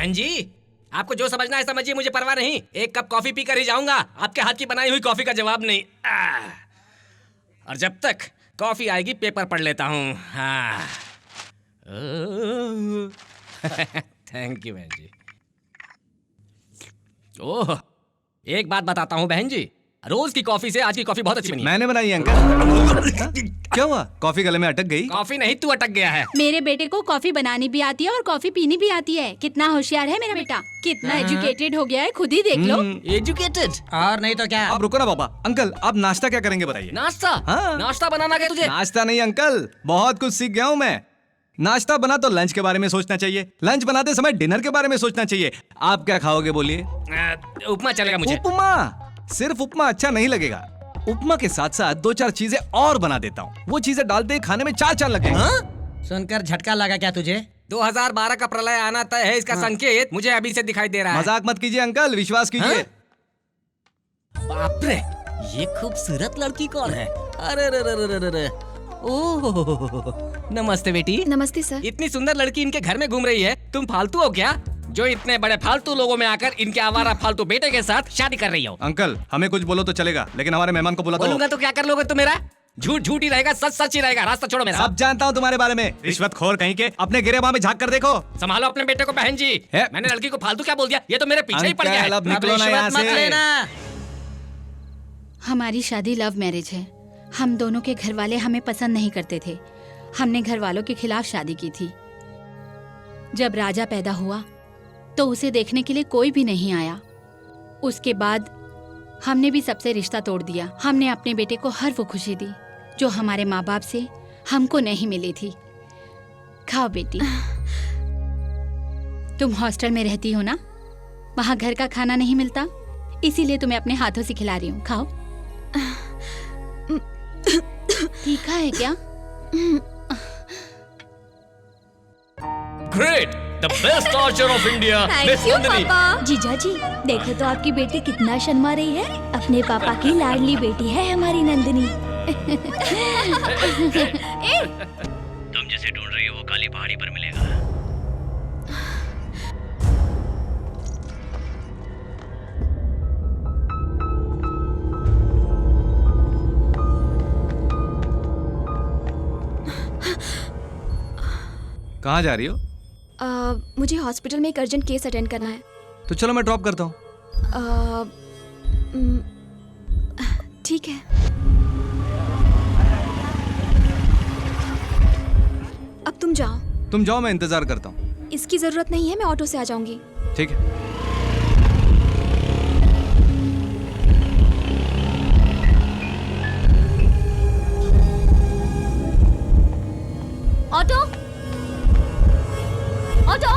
बहन जी, आपको जो समझना है समझिए, मुझे परवाह नहीं। एक कप कॉफी पीकर ही जाऊंगा, आपके हाथ की बनाई हुई कॉफी का जवाब नहीं। और जब तक कॉफी आएगी पेपर पढ़ लेता हूँ। हाँ। थैंक यू बहन जी। ओह, एक बात बताता हूँ बहन जी, रोज की कॉफी से आज की कॉफी बहुत अच्छी बनी है। मैंने बनाई है अंकल। क्या हुआ? कॉफी गले में अटक गई? कॉफी नहीं, तू अटक गया है। मेरे बेटे को कॉफी बनानी भी आती है और कॉफी पीनी भी आती है। कितना होशियार है मेरा बेटा, कितना एजुकेटेड हो गया है, खुद ही देख लो। एजुकेटेड? और नहीं तो क्या। आप रुको ना पापा। अंकल आप नाश्ता क्या करेंगे बताइए? नाश्ता? हाँ। नाश्ता बनाना क्या तुझे? नाश्ता नहीं अंकल, बहुत कुछ सीख गया हूँ मैं। नाश्ता बना तो लंच के बारे में सोचना चाहिए, लंच बनाते समय डिनर के बारे में सोचना चाहिए। आप क्या खाओगे बोलिए? उपमा चलेगा मुझे। उपमा? सिर्फ उपमा अच्छा नहीं लगेगा। उपमा के साथ साथ 2-4 चीजें और बना देता हूँ। वो चीजें डालते ही खाने में 4 चांद लग जाएंगे। सुनकर झटका लगा क्या तुझे? 2012 का प्रलय आना तय है, इसका संकेत मुझे अभी से दिखाई दे रहा है। मजाक मत कीजिए अंकल, विश्वास कीजिए। बाप रे, ये खूबसूरत लड़की कौन है? अरे रे रे रे रे रे। ओह, नमस्ते बेटी। नमस्ते सर। इतनी सुंदर लड़की इनके घर में घूम रही है, तुम फालतू हो क्या, जो इतने बड़े फालतू लोगों में आकर इनके आवारा फालतू बेटे के साथ शादी कर रही हो? अंकल हमें कुछ बोलो तो चलेगा, लेकिन हमारे मेहमान को बुला दो। बोलूंगा तो क्या कर लोगे तुम मेरा? झूठ झूठ ही रहेगा, सच सच ही रहेगा। रास्ता छोड़ो मेरा। सब जानता हूँ तुम्हारे बारे में, रिश्वतखोर कहीं के। अपने गिरेबां में झांक कर देखो। संभालो अपने बेटे को बहन जी। मैंने लड़की को फालतू क्या बोल दिया? ये तो मेरे पीछे ही पड़ गया है। अब निकलो ना यहाँ से। हमारी शादी लव मैरिज है। हम दोनों के घर वाले हमें पसंद नहीं करते थे। हमने घर वालों के खिलाफ शादी की थी। जब राजा पैदा हुआ तो उसे देखने के लिए कोई भी नहीं आया। उसके बाद हमने भी सबसे रिश्ता तोड़ दिया। हमने अपने बेटे को हर वो खुशी दी जो हमारे माँ बाप से हमको नहीं मिली थी। खाओ बेटी। तुम हॉस्टल में रहती हो ना, वहाँ घर का खाना नहीं मिलता, इसीलिए तुम्हें अपने हाथों से खिला रही हूँ। खाओ। तीखा है क्या? Great, the best torture of India. Thank you पापा। जीजा जी देखो तो आपकी बेटी कितना शर्मा रही है। अपने पापा की लाडली बेटी है हमारी नंदिनी। तुम जिसे ढूंढ रही हो वो काली पहाड़ी पर मिलेगा। कहाँ जा रही हो? मुझे हॉस्पिटल में एक अर्जेंट केस अटेंड करना है। तो चलो मैं ड्रॉप करता हूँ। ठीक है। अब तुम जाओ। तुम जाओ, मैं इंतजार करता हूँ। इसकी जरूरत नहीं है, मैं ऑटो से आ जाऊंगी। ठीक है। Auto, auto.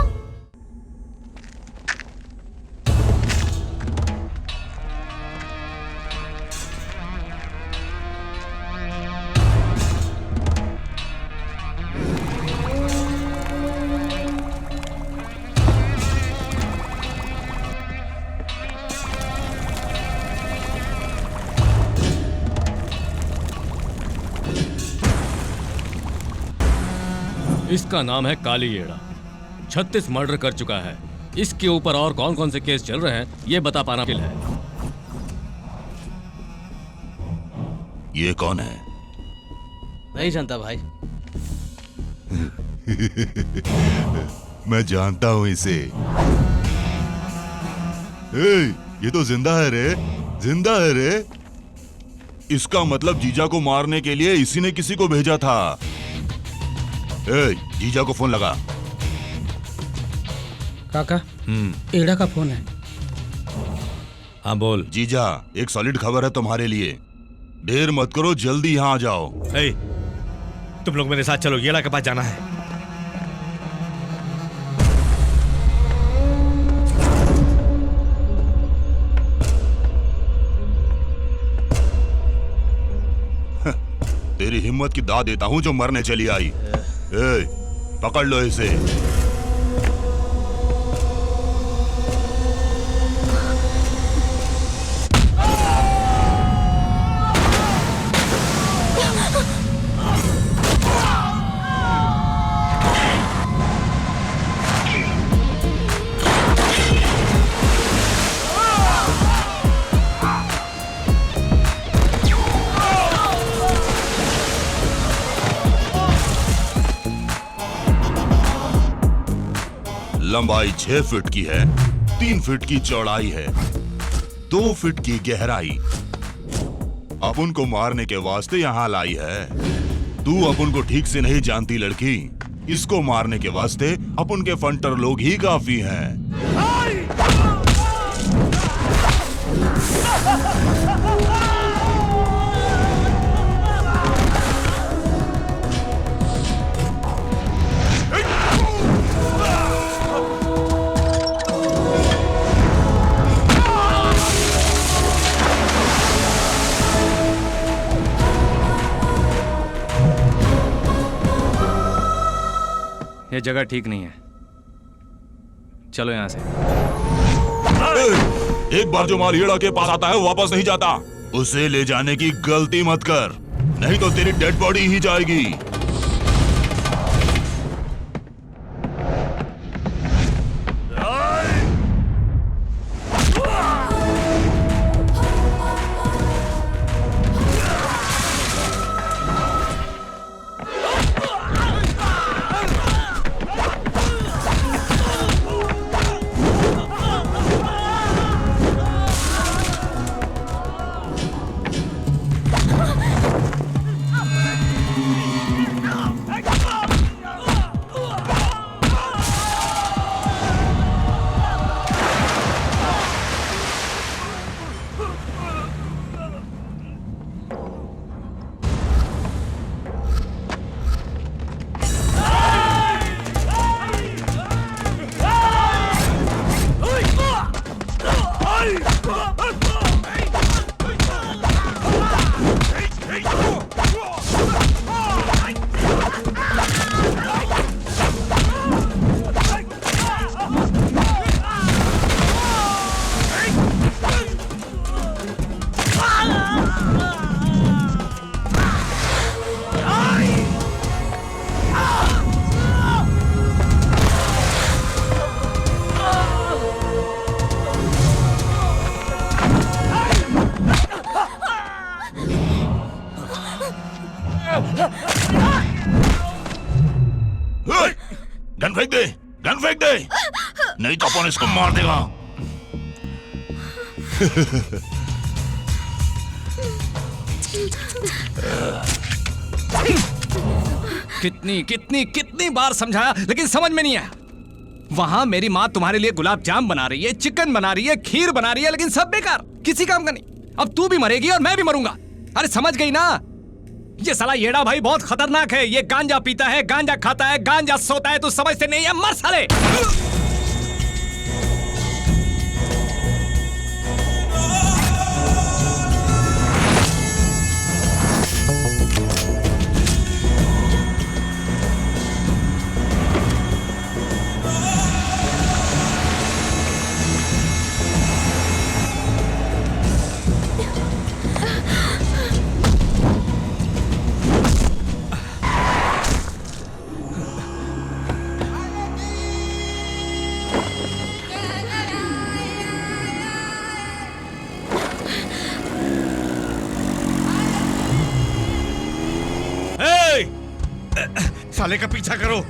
इसका नाम है कालीएड़ा। 36 मर्डर कर चुका है। इसके ऊपर और कौन कौन से केस चल रहे हैं ये बता पाना मुश्किल है। ये कौन है? नहीं जानता भाई। मैं जानता हूं इसे। ये तो जिंदा है रे, जिंदा है रे। इसका मतलब जीजा को मारने के लिए इसी ने किसी को भेजा था। जीजा को फोन लगा। काका, एड़ा का फोन है। हाँ बोल। जीजा, एक सॉलिड खबर है तुम्हारे लिए। देर मत करो, जल्दी यहाँ आ जाओ। तुम लोग मेरे साथ चलो, येड़ा के पास जाना है। तेरी हिम्मत की दाद देता हूँ जो मरने चली आई। पकड़ लो इसे। लंबाई 6 फीट की है, 3 फीट की चौड़ाई है, 2 फीट की गहराई। अपन को मारने के वास्ते यहाँ लाई है। तू अपन को ठीक से नहीं जानती लड़की। इसको मारने के वास्ते अपन के फंटर लोग ही काफी हैं। ये जगह ठीक नहीं है, चलो यहाँ से। एक बार जो माल येड़ा के पास आता है वो वापस नहीं जाता। उसे ले जाने की गलती मत कर, नहीं तो तेरी डेड बॉडी ही जाएगी। गन फेंक दे, गन फेंक दे, नहीं तो अपन इसको मार देगा। कितनी कितनी कितनी बार समझाया लेकिन समझ में नहीं आया। वहां मेरी माँ तुम्हारे लिए गुलाब जाम बना रही है, चिकन बना रही है, खीर बना रही है, लेकिन सब बेकार, किसी काम का नहीं। अब तू भी मरेगी और मैं भी मरूंगा। अरे समझ गई ना? ये साला येड़ा भाई बहुत खतरनाक है। ये गांजा पीता है, गांजा खाता है, गांजा सोता है। तू समझते नहीं है? मर साले। साले का पीछा करो।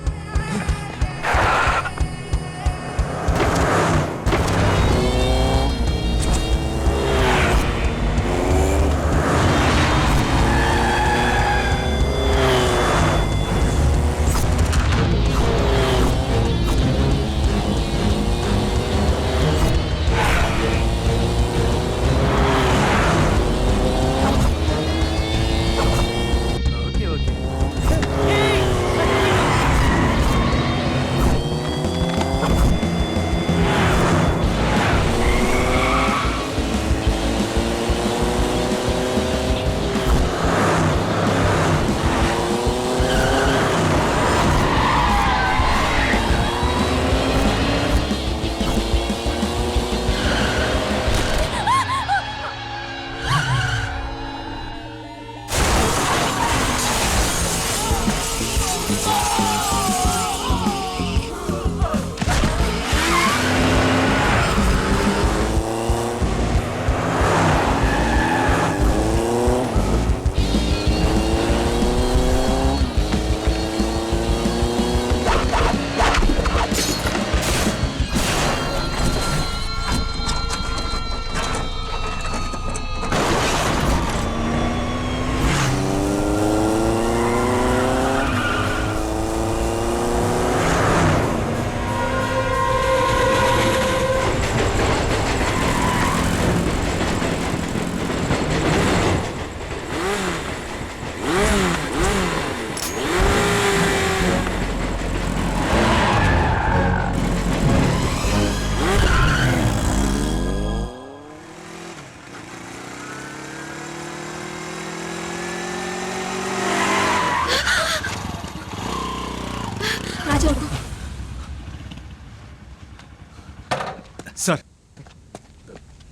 सर,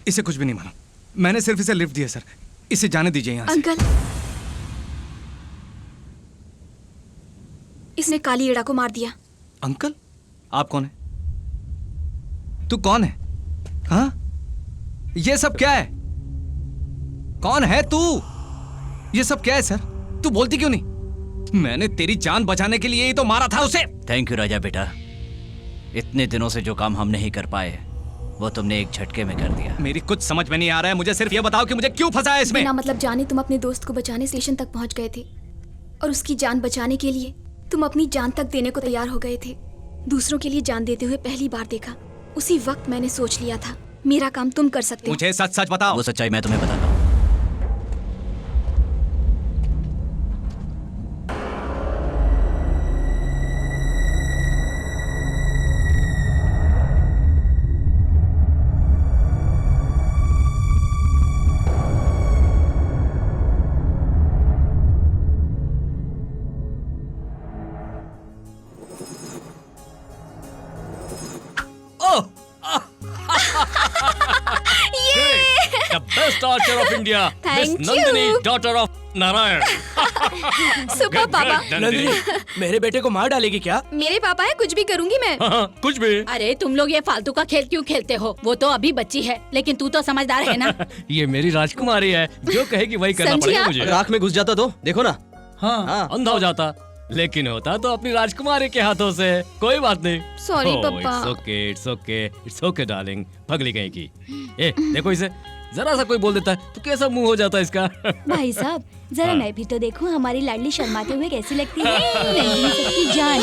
इसे कुछ भी नहीं मालूम। मैंने सिर्फ इसे लिफ्ट दिया सर। इसे जाने दीजिए यहाँ से। अंकल, इसने काली एड़ा को मार दिया। अंकल, आप कौन है? तू कौन है? हाँ? ये सब क्या है? कौन है तू? ये सब क्या है सर? तू बोलती क्यों नहीं? मैंने तेरी जान बचाने के लिए ही तो मारा था उसे। थैंक यू राजा बेटा। इतने दिनों से जो काम हम नहीं कर पाए वो तुमने एक झटके में कर दिया। मेरी कुछ समझ में नहीं आ रहा है। मुझे सिर्फ ये बताओ कि मुझे क्यों फंसाया इसमें? बिना मतलब जाने तुम अपने दोस्त को बचाने स्टेशन तक पहुंच गए थे और उसकी जान बचाने के लिए तुम अपनी जान तक देने को तैयार हो गए थे। दूसरों के लिए जान देते हुए पहली बार देखा। उसी वक्त मैंने सोच लिया था मेरा काम तुम कर सकते हो। मुझे सच सच बताओ। वो सच्चाई मैं तुम्हें बताता हूँ। The best archer of India, Miss Thank Nandini, you. daughter of Narayan. Super पापा। नंदिनी, मेरे बेटे को मार डालेगी क्या? मेरे पापा है, कुछ भी करूंगी मैं। हाँ, कुछ भी। अरे तुम लोग ये फालतू का खेल क्यों खेलते हो? वो तो अभी बच्ची है, लेकिन तू तो समझदार है ना। ये मेरी राजकुमारी है, जो कहेगी वही करना समझी पड़ेगा आप? मुझे। राख में घुस जाता तो देखो ना। हाँ, अंधा हो जाता, लेकिन होता तो अपनी राजकुमारी के हाथों से। कोई बात नहीं। Sorry, पापा। It's okay darling. पगली कहीं की। ए, देखो इसे, जरा सा कोई बोल देता है तो कैसा मुंह हो जाता है इसका। भाई साहब, जरा मैं भी तो देखूं हमारी लाडली शर्माते हुए कैसी लगती है। नंदिनी सबकी जान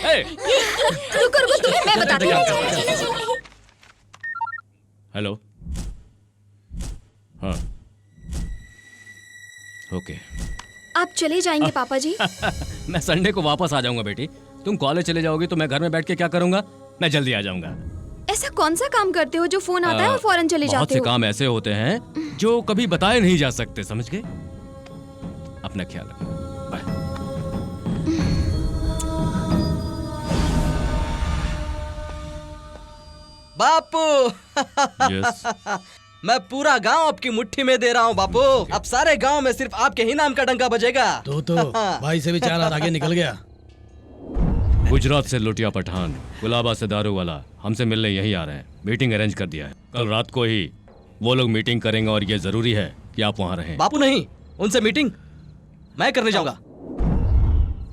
है। रुको तुम्हें मैं बताती हूँ। हेलो। हाँ, ओके। आप चले जाएंगे पापा जी? मैं संडे को वापस आ जाऊंगा बेटी। तुम कॉलेज चले जाओगी तो मैं घर में बैठ के क्या करूंगा? मैं जल्दी आ जाऊंगा। ऐसा कौन सा काम करते हो जो फोन आता है और फौरन चले बहुत जाते से हो? काम ऐसे होते हैं जो कभी बताए नहीं जा सकते, समझ गए? अपना ख्याल रखो। बाय। बापू। यस। मैं पूरा गांव आपकी मुट्ठी में दे रहा हूँ बापू। अब सारे गांव में सिर्फ आपके ही नाम का डंका बजेगा। तो भाई से भी 4 हाथ आगे निकल गया। गुजरात से लुटिया पठान, गुलाबा से दारू वाला हमसे मिलने यही आ रहे हैं। मीटिंग अरेंज कर दिया है। कल रात को ही वो लोग मीटिंग करेंगे और ये जरूरी है कि आप वहाँ रहें। बापू नहीं, उनसे मीटिंग मैं करने जाऊंगा।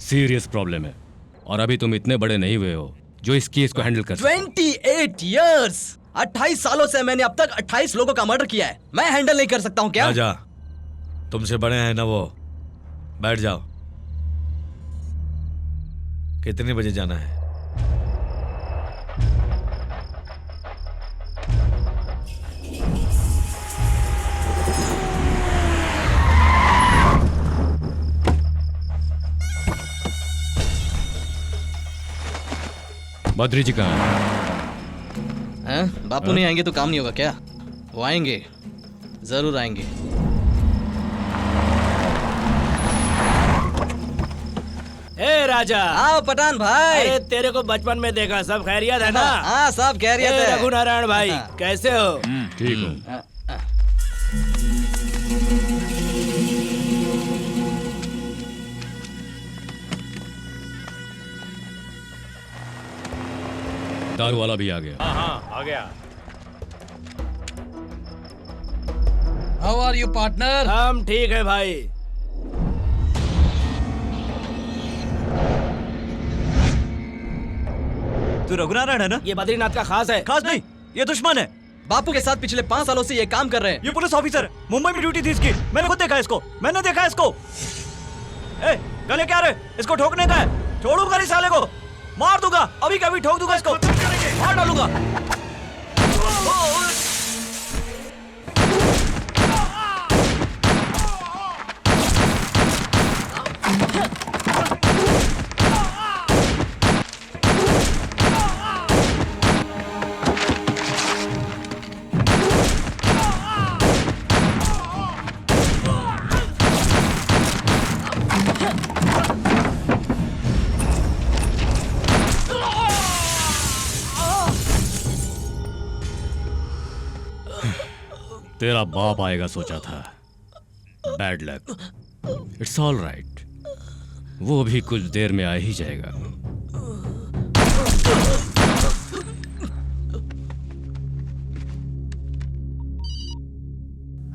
सीरियस प्रॉब्लम है और अभी तुम इतने बड़े नहीं हुए हो जो इस केस को हैंडल कर सको। 28 इयर्स, 28 सालों से मैंने अब तक 28 लोगों का मर्डर किया है। मैं हैंडल नहीं कर सकता हूँ क्या? राजा, तुमसे बड़े हैं ना वो। बैठ जाओ। कितने बजे जाना है? बद्री जी कहाँ है? हैं? बापू नहीं आएंगे तो काम नहीं होगा क्या? वो आएंगे, जरूर आएंगे। ए राजा। हाँ पठान भाई। अरे तेरे को बचपन में देखा, सब खैरियत है ना? हाँ सब खैरियत है। रघुनारायण भाई कैसे हो? ठीक हूँ। दारू वाला भी आ गया। हाँ आ गया। How are you partner? हम ठीक है भाई। तू रघुनारायण है ना? ये बद्रीनाथ का खास है। खास नहीं, ये दुश्मन है। बापू के साथ पिछले 5 सालों से ये काम कर रहे हैं। ये पुलिस ऑफिसर है, मुंबई में ड्यूटी थी इसकी। मैंने खुद देखा इसको, मैंने देखा इसको। ए, गले क्या रे? इसको ठोकने का है। छोड़ूंगा नहीं साले को, मार दूंगा। अभी कभी ठोक दूंगा इसको, मार डालूंगा। तेरा बाप आएगा सोचा था। Bad luck. It's all right, वो भी कुछ देर में आ ही जाएगा।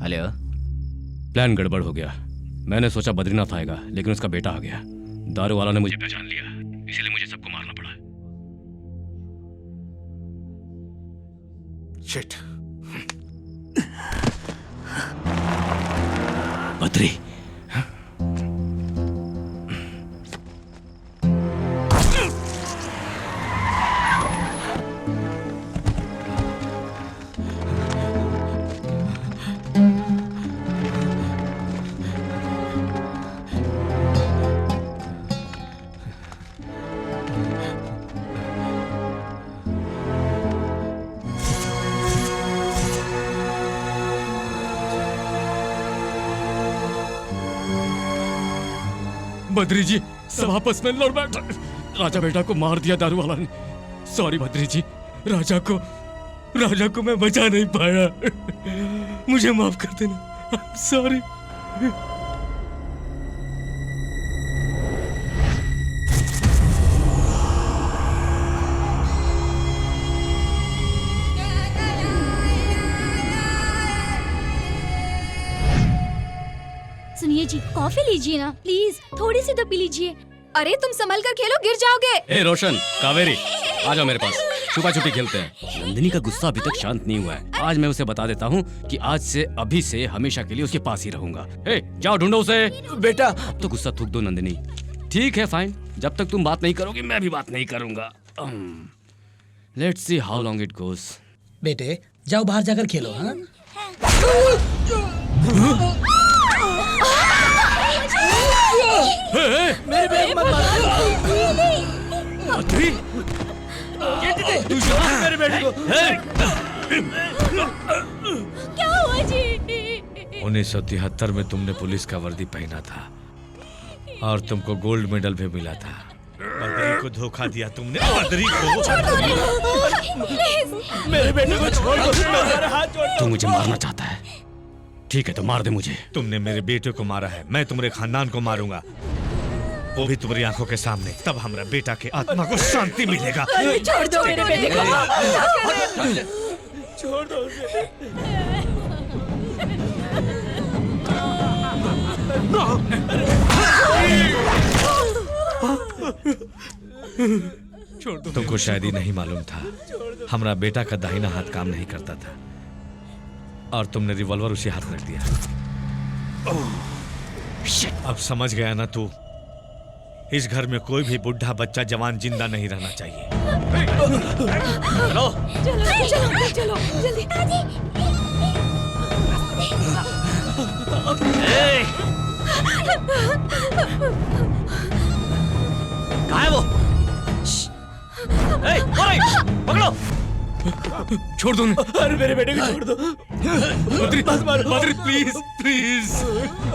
हेलो। प्लान गड़बड़ हो गया। मैंने सोचा बद्रीनाथ आएगा, लेकिन उसका बेटा आ गया। दारू वाला ने मुझे पहचान लिया, इसीलिए मुझे सबको मारना पड़ा। शिट। बद्री, बद्री जी सब आपस में लड़ बैठा। राजा बेटा को मार दिया दारू वाला ने। सॉरी बद्री जी, राजा को मैं बचा नहीं पाया। मुझे माफ कर देना। सॉरी। सुनिए जी, कॉफी लीजिए ना प्लीज, थोड़ी सी तो पी लीजिए। अरे तुम संभल कर खेलो, गिर जाओगे। ए रोशन, कावेरी, आ जाओ मेरे पास, छुपा छुपी खेलते हैं। नंदिनी का गुस्सा अभी तक शांत नहीं हुआ है। आज मैं उसे बता देता हूँ कि आज से अभी से हमेशा के लिए उसके पास ही रहूंगा। ए, जाओ ढूंढो उसे। बेटा अब तो गुस्सा थूक दो नंदिनी। ठीक है फाइन, जब तक तुम बात नहीं करोगी मैं भी बात नहीं करूंगा। Let's see how long it goes. बेटे जाओ बाहर जाकर खेलो। हाँ मेरे बेटे मत मारो। बद्री, मेरे बेटे को। क्या हुआ जी? 1973 में तुमने पुलिस का वर्दी पहना था और तुमको गोल्ड मेडल भी मिला था। बद्री को धोखा दिया तुमने। बद्री को मेरे बेटे को छोड़ दो। मेरा हाथ छोड़ दो। तू मुझे मारना चाहता है? ठीक है तो मार दे मुझे। तुमने मेरे बेटे को मारा है, मैं तुम्हारे खानदान को मारूंगा, वो भी तुम्हारी आंखों के सामने। तब हमारा बेटा के आत्मा को शांति मिलेगा। छोड़ दो मेरे बेटे को। छोड़ दो उसे। तुमको शायद ही नहीं मालूम था, हमारा बेटा का दाहिना हाथ काम नहीं करता था और तुमने रिवॉल्वर उसी हाथ रख दिया। अब समझ गया ना तू? इस घर में कोई भी बुढ़ा बच्चा जवान जिंदा नहीं रहना चाहिए। चलो चलो चलो चलो जल्दी। कहाँ है वो? पकड़ो। छोड़ दो। अरे मेरे बेटे को छोड़ दो। Badri, Badri please please.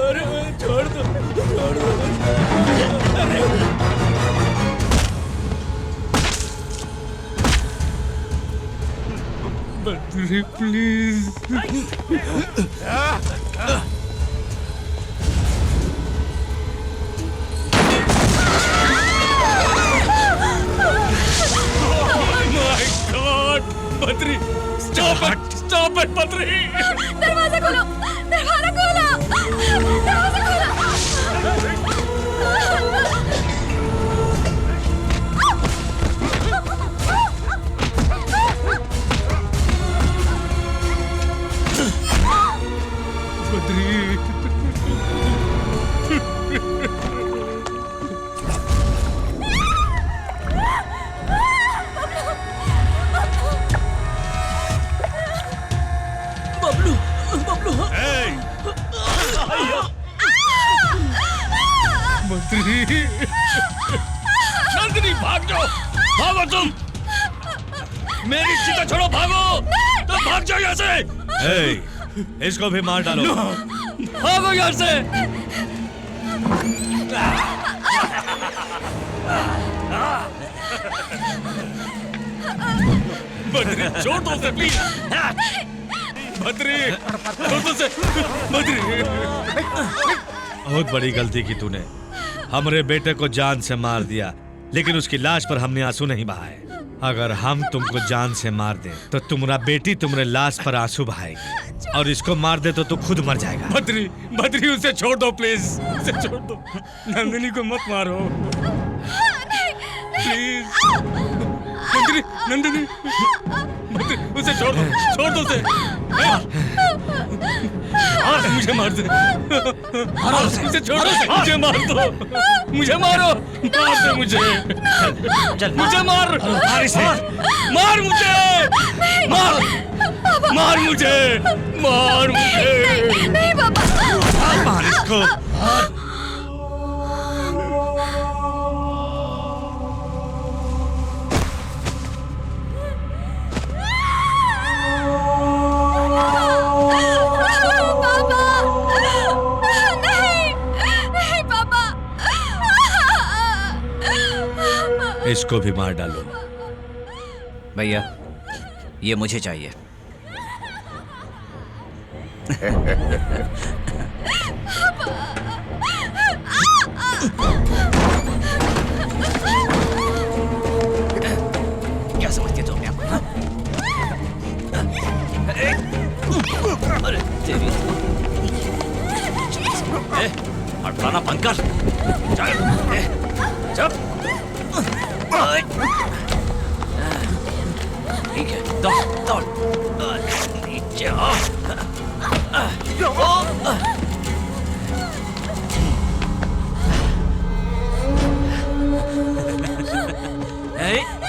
अरे छोड़ दो, छोड़ दो। Badri please. Badri, stop it Badri. दरवाजा खोलो, दरवाजा खोलो, दरवाजा खोलो। बद्री, बबलू, बबलू। बद्री, नंदिनी भाग जाओ, भागो तुम। मेरी चिता छोड़ो, भागो तुम, भाग जाओ यहाँ से। इसको भी मार डालो। भागो यहाँ से। बद्री छोड़ दो उसे प्लीज। बद्री छोड़ उसे बद्री। बहुत बड़ी गलती की तूने। हमरे बेटे को जान से मार दिया, लेकिन उसकी लाश पर हमने आंसू नहीं बहाए। अगर हम तुमको जान से मार दें तो तुम्हारा बेटी तुम्हारे लाश पर आंसू बहाएगी, और इसको मार दे तो तू खुद मर जाएगा। बद्री बद्री उसे छोड़ दो प्लीज, उसे छोड़ दो। नंदिनी को मत मारो प्लीज। बद्री नंदिनी बद्री उसे छोड़ दो उसे। मुझे मार दे, उसे छोड़ दो, मुझे मार दो, मुझे मारो, मार दे मुझे, चल मुझे मार, मार मुझे, मार मुझे, मार मुझे। नहीं पापा। मार इसको। इसको भी मार डालो। भैया ये मुझे चाहिए। क्या समझते तुम अपने आप को? अरे तेरी हड़बड़ाना बंद कर। चुप। ठीक है, दौड़ दौड़ नीचे आओ। Hey!